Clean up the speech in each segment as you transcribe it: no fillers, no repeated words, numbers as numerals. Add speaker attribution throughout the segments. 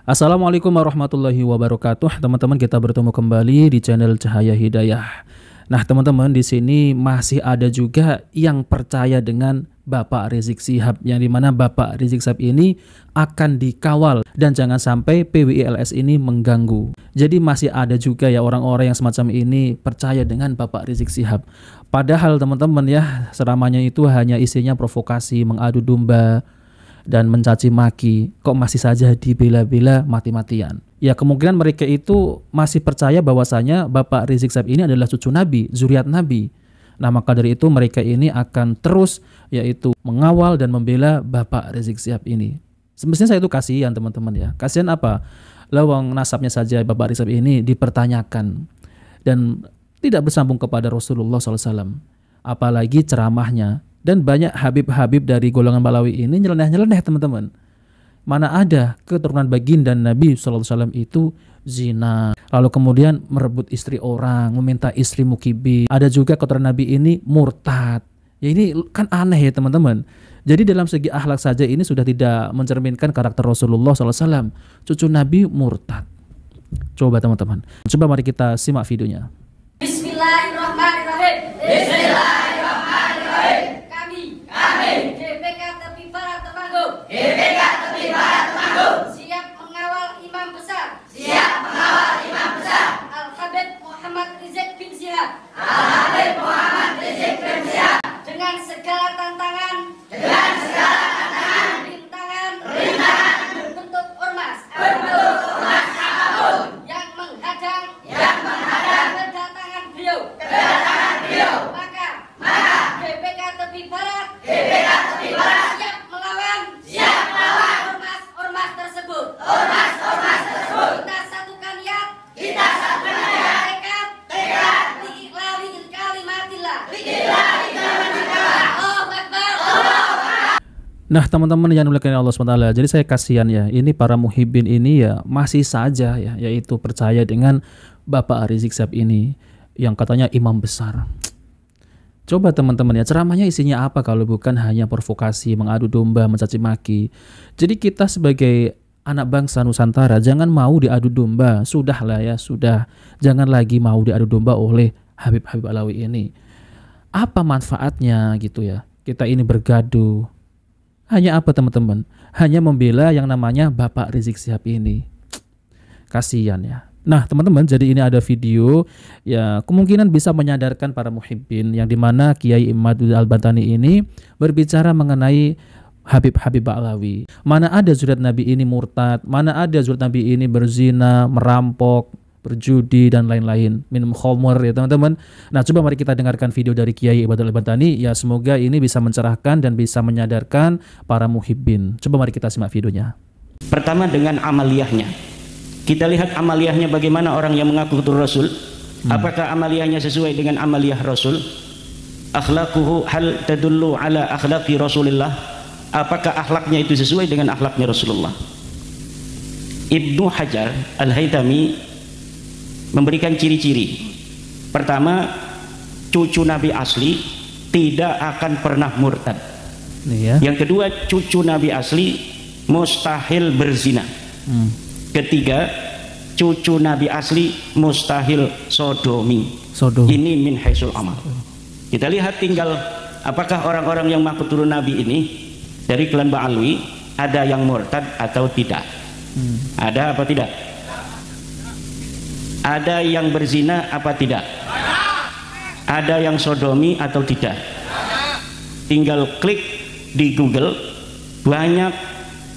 Speaker 1: Assalamualaikum warahmatullahi wabarakatuh. Teman-teman, kita bertemu kembali di channel Cahaya Hidayah. Nah, teman-teman, di sini masih ada juga yang percaya dengan Bapak Rizik Syihab, yang dimana Bapak Rizik Syihab ini akan dikawal dan jangan sampai PWILS ini mengganggu. Jadi masih ada juga ya orang-orang yang semacam ini percaya dengan Bapak Rizik Syihab. Padahal teman-teman ya, seramanya itu hanya isinya provokasi, mengadu domba, dan mencaci maki, kok masih saja dibela-bela mati-matian. Ya, kemungkinan mereka itu masih percaya bahwasanya Bapak Rizik Syihab ini adalah cucu Nabi, zuriat Nabi. Nah, maka dari itu mereka ini akan terus yaitu mengawal dan membela Bapak Rizik Syihab ini. Semestinya saya itu kasihan teman-teman ya. Kasihan apa? Lawang nasabnya saja Bapak Rizik Syihab ini dipertanyakan dan tidak bersambung kepada Rasulullah SAW. Apalagi ceramahnya. Dan banyak habib-habib dari golongan Balawi ini nyeleneh-nyeleneh teman-teman. Mana ada keturunan baginda Nabi SAW itu zina, lalu kemudian merebut istri orang, meminta istri mukibi. Ada juga keturunan Nabi ini murtad. Ya, ini kan aneh ya teman-teman. Jadi dalam segi akhlak saja ini sudah tidak mencerminkan karakter Rasulullah SAW. Cucu Nabi murtad. Coba teman-teman, coba mari kita simak videonya.
Speaker 2: Bismillahirrahmanirrahim. Bismillahirrahmanirrahim. Kami GPK Tepi Barat Temanggung. GPK Tepi Barat Temanggung. Siap mengawal imam besar. Siap mengawal imam besar. Al-Habib Muhammad Rizik bin Syihab. Al-Habib Muhammad Rizik bin Syihab. Dengan segala tantangan. Dengan segala tantangan. Rintangan. Rintangan. Berbentuk ormas. Berbentuk ormas apapun. Yang menghadang. Yang menghadang. Kedatangan beliau. Kedatangan beliau. Maka GPK Tepi Barat. GPK Tepi Barat siap melawan. Siap melawan ormas-ormas tersebut. Ormas-ormas tersebut. Kita satukan niat. Kita satukan niat. Tekad. Li'iqlali kalimatillah. Li'iqlali kalimatillah. Allahu Akbar. Allahu Akbar.
Speaker 1: Nah, teman-teman yang dimuliakan Allah SWT, jadi saya kasihan ya, ini para muhibbin ini ya masih saja ya, yaitu percaya dengan Bapak Rizik Syihab ini yang katanya imam besar. Coba teman-teman ya, ceramahnya isinya apa kalau bukan hanya provokasi, mengadu domba, mencaci maki. Jadi kita sebagai anak bangsa Nusantara jangan mau diadu domba. Sudahlah ya, sudah. Jangan lagi mau diadu domba oleh Habib-Habib Alawi ini. Apa manfaatnya gitu ya? Kita ini bergaduh. Hanya apa teman-teman? Hanya membela yang namanya Bapak Rizik Syihab ini. Kasihan ya. Nah teman-teman, jadi ini ada video ya kemungkinan bisa menyadarkan para muhibbin yang dimana Kiai Imadul Al-Bantani ini berbicara mengenai Habib-Habib Ba'alawi. Mana ada zuriat Nabi ini murtad, mana ada zuriat Nabi ini berzina, merampok, berjudi dan lain-lain, minum khamr ya teman-teman. Nah coba mari kita dengarkan video dari Kiai Imadul Al-Bantani ya, semoga ini bisa mencerahkan dan bisa menyadarkan para muhibbin. Coba mari kita simak videonya.
Speaker 3: Pertama dengan amaliyahnya. Kita lihat amaliyahnya bagaimana orang yang mengaku betul Rasul. Apakah amaliyahnya sesuai dengan amaliyah Rasul? Akhlaquhu hal tadullu ala akhlaqi Rasulillah. Apakah akhlaknya itu sesuai dengan akhlaknya Rasulullah? Ibnu Hajar Al-Haytami memberikan ciri-ciri. Pertama, cucu Nabi asli tidak akan pernah murtad.
Speaker 1: Nih ya.
Speaker 3: Yang kedua, cucu Nabi asli mustahil berzina. Ketiga, cucu Nabi asli mustahil sodomi. Ini min haisul amal. Kita lihat tinggal apakah orang-orang yang mengaku turun Nabi ini dari klan Ba'alwi ada yang murtad atau tidak. Ada apa tidak? Ada yang berzina apa tidak? Ada yang sodomi atau tidak? Tinggal klik di Google, banyak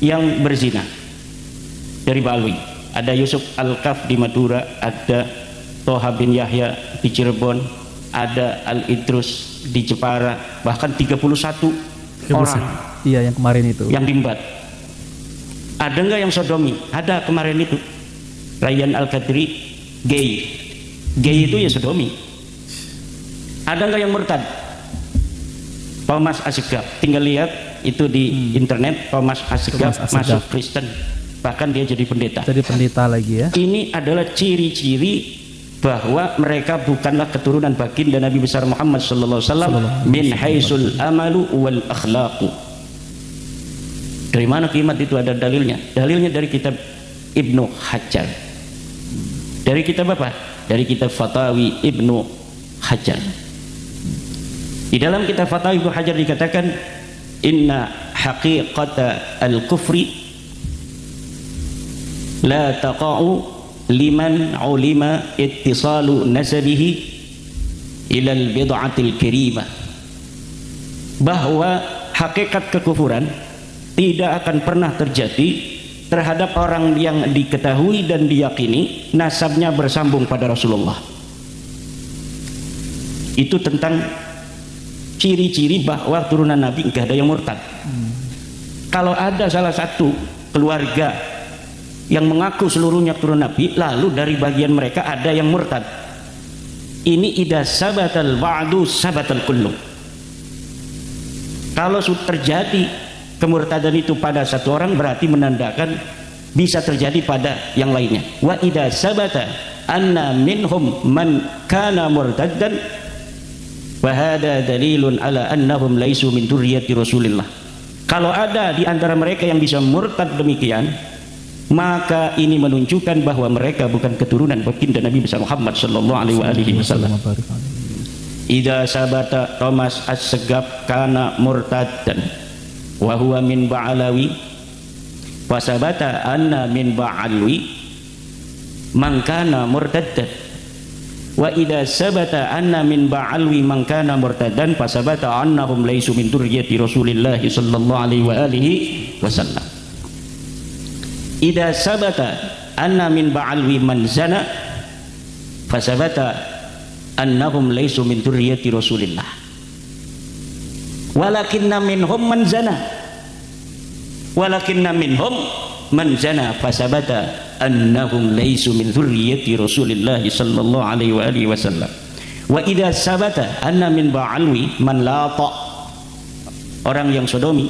Speaker 3: yang berzina dari Ba'alwi. Ada Yusuf Al-Kaf di Madura, ada Toha bin Yahya di Cirebon, ada Al-Idrus di Jepara, bahkan 31 orang.
Speaker 1: Iya, yang kemarin itu.
Speaker 3: Yang dimbat. Ada enggak yang sodomi? Ada kemarin itu. Rayyan Al-Qadri gay. Gay itu ya sodomi. Ada enggak yang murtad? Thomas Asghab. Tinggal lihat itu di internet, Thomas Asghab masuk Kristen. Bahkan dia jadi pendeta.
Speaker 1: Jadi pendeta lagi ya.
Speaker 3: Ini adalah ciri-ciri bahwa mereka bukanlah keturunan baginda Nabi besar Muhammad sallallahu alaihi wasallam min haisul amalu wal akhlaqu. Dari mana kiamat itu ada dalilnya? Dalilnya dari kitab Ibnu Hajar. Dari kitab apa? Dari kitab Fatawi Ibnu Hajar. Di dalam kitab Fatawi Ibnu Hajar dikatakan, inna haqiqata al-kufri la taqa'u liman ulima ittisalu nasabihi ilal bid'atil kirimah. Bahwa hakikat kekufuran tidak akan pernah terjadi terhadap orang yang diketahui dan diyakini nasabnya bersambung pada Rasulullah. Itu tentang ciri-ciri bahwa turunan Nabi enggak ada yang murtad. Kalau ada salah satu keluarga yang mengaku seluruhnya turunan Nabi, lalu dari bagian mereka ada yang murtad, ini idza sabatal ba'du sabatal kullu. Kalau sudah terjadi kemurtadan itu pada satu orang, berarti menandakan bisa terjadi pada yang lainnya. Wa idza sabata anna minhum man kana murtaddan wa hada dalilun ala annahum laisu min dzurriyyati Rasulillah. Kalau ada di antara mereka yang bisa murtad demikian, maka ini menunjukkan bahwa mereka bukan keturunan baginda Nabi besar Muhammad sallallahu alaihi wasallam. Idza sabata Thomas As-Segaf kana murtaddan wa huwa min Ba'alawi wa sabata anna min Ba'alwi man kana murtaddan wa idza sabata anna min Ba'alwi man kana murtaddan fa sabata annahum laisu min dzurriyyati Rasulillah sallallahu alaihi wa alihi wasallam. Idza sabata anna min Ba'alwi man zana fa sabata annahum laisu min dzurriyyati Rasulillah. Walakinna minhum man zana fasabata annahum laisu min dzurriyyati Rasulillah sallallahu alaihi wa alihi wasallam. Wa idza sabata anna min ba'alwi man lata, orang yang sodomi,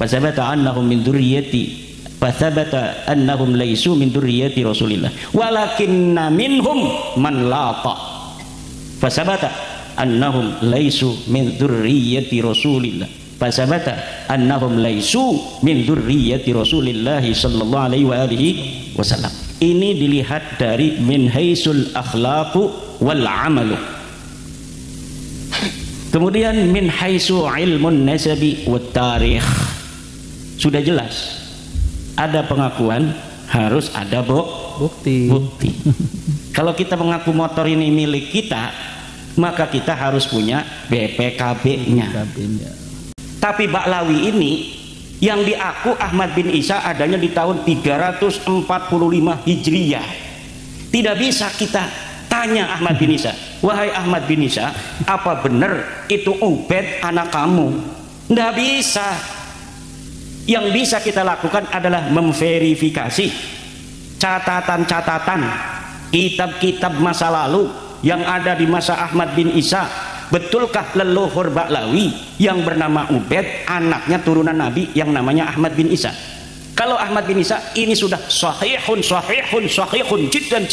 Speaker 3: fasabata annahum min dzurriyyati fasabata annahum laisu min dzurriyyati Rasulillah. Walakinna minhum man lata fasabata annahum laisu min dzurriyyati Rasulillah fasabata annahum laisu min dzurriyyati Rasulillah sallallahu alaihi wa alihi wasallam. Ini dilihat dari min haisul akhlaqu wal amalu. Kemudian min haisu ilmun nasabi wat tarikh. Sudah jelas ada pengakuan, harus ada bukti. Kalau kita mengaku motor ini milik kita, maka kita harus punya BPKB-nya. Tapi Ba'lawi ini yang diaku Ahmad bin Isa adanya di tahun 345 Hijriyah. Tidak bisa kita tanya Ahmad bin Isa, wahai Ahmad bin Isa, apa benar itu Ubaid anak kamu? Tidak bisa. Yang bisa kita lakukan adalah memverifikasi catatan-catatan kitab-kitab masa lalu yang ada di masa Ahmad bin Isa. Betulkah leluhur Ba'lawi yang bernama Ubaid anaknya turunan Nabi yang namanya Ahmad bin Isa? Kalau Ahmad bin Isa ini sudah sahihun jiddan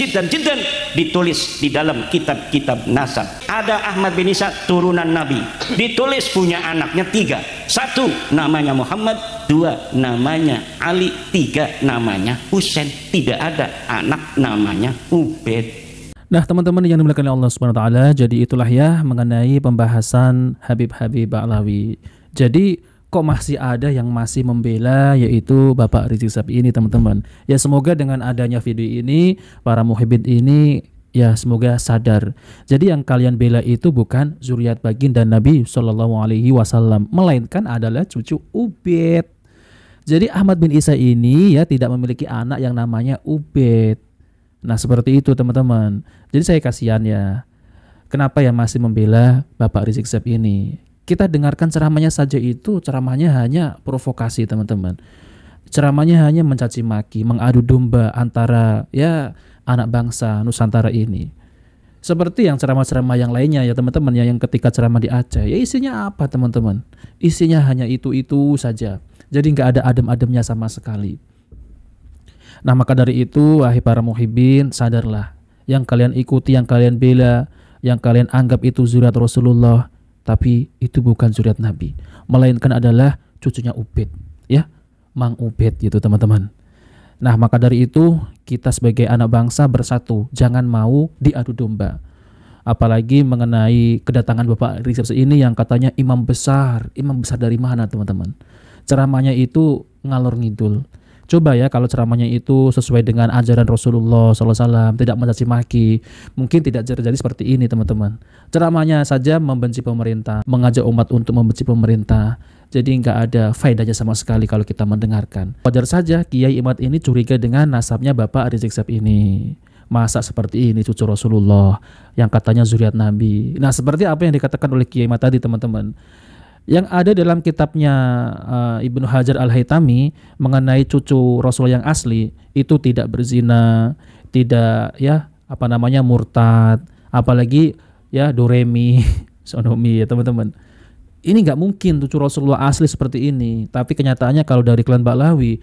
Speaker 3: ditulis di dalam kitab-kitab nasab. Ada Ahmad bin Isa turunan Nabi, ditulis punya anaknya 3. 1 namanya Muhammad, 2 namanya Ali, 3 namanya Husain. Tidak ada anak namanya Ubaid.
Speaker 1: Nah teman-teman yang dimuliakan oleh Allah Subhanahu wa taala, jadi itulah ya mengenai pembahasan Habib-Habib Ba'lawi. Jadi kok masih ada yang masih membela yaitu Bapak Rizik Syihab ini teman-teman. Ya semoga dengan adanya video ini para muhibbin ini ya semoga sadar. Jadi yang kalian bela itu bukan zuriat baginda Nabi Shallallahu alaihi wasallam, melainkan adalah cucu Ubaid. Jadi Ahmad bin Isa ini ya tidak memiliki anak yang namanya Ubaid. Nah seperti itu teman-teman. Jadi saya kasihan ya, kenapa ya masih membela Bapak Rizik Syihab ini. Kita dengarkan ceramahnya saja itu, ceramahnya hanya provokasi teman-teman. Ceramahnya hanya mencaci maki, mengadu domba antara ya anak bangsa Nusantara ini. Seperti yang ceramah-ceramah yang lainnya ya teman-teman, yang ketika ceramah di Aceh, ya isinya apa teman-teman? Isinya hanya itu-itu saja. Jadi nggak ada adem-ademnya sama sekali. Nah maka dari itu wahai para muhibbin, sadarlah, yang kalian ikuti, yang kalian bela, yang kalian anggap itu zuriat Rasulullah, tapi itu bukan zuriat Nabi, melainkan adalah cucunya Ubaid, ya, Mang Ubaid gitu teman-teman. Nah, maka dari itu kita sebagai anak bangsa bersatu, jangan mau diadu domba. Apalagi mengenai kedatangan Bapak Rizik Syihab ini yang katanya imam besar. Imam besar dari mana, teman-teman? Ceramahnya itu ngalor ngidul. Coba ya kalau ceramahnya itu sesuai dengan ajaran Rasulullah SAW, tidak mencaci maki, mungkin tidak terjadi seperti ini, teman-teman. Ceramahnya saja membenci pemerintah, mengajak umat untuk membenci pemerintah. Jadi nggak ada faedahnya sama sekali kalau kita mendengarkan. Wajar saja Kiai Imad ini curiga dengan nasabnya Bapak Rizik Syihab ini. Masa seperti ini cucu Rasulullah yang katanya zuriat Nabi. Nah, seperti apa yang dikatakan oleh Kiai Imad tadi, teman-teman. Yang ada dalam kitabnya Ibnu Hajar Al-Haytami mengenai cucu Rasul yang asli itu tidak berzina, tidak murtad, apalagi doremi, sodomi ya, teman-teman. Ini nggak mungkin cucu Rasulullah asli seperti ini. Tapi kenyataannya kalau dari klan Ba'lawi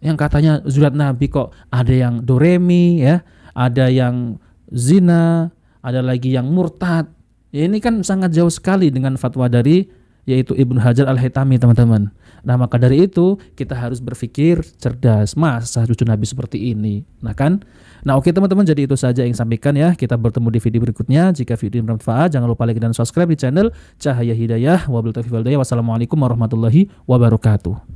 Speaker 1: yang katanya zuriat Nabi kok ada yang doremi ya, ada yang zina, ada lagi yang murtad. Ya, ini kan sangat jauh sekali dengan fatwa dari yaitu Ibnu Hajar Al-Haytami, teman-teman. Nah, maka dari itu kita harus berpikir cerdas. Masa cucu Nabi seperti ini? Nah, oke teman-teman, jadi itu saja yang sampaikan ya. Kita bertemu di video berikutnya. Jika video ini bermanfaat, jangan lupa like dan subscribe di channel Cahaya Hidayah. Wabillahi taufiq wal hidayah. Wassalamualaikum warahmatullahi wabarakatuh.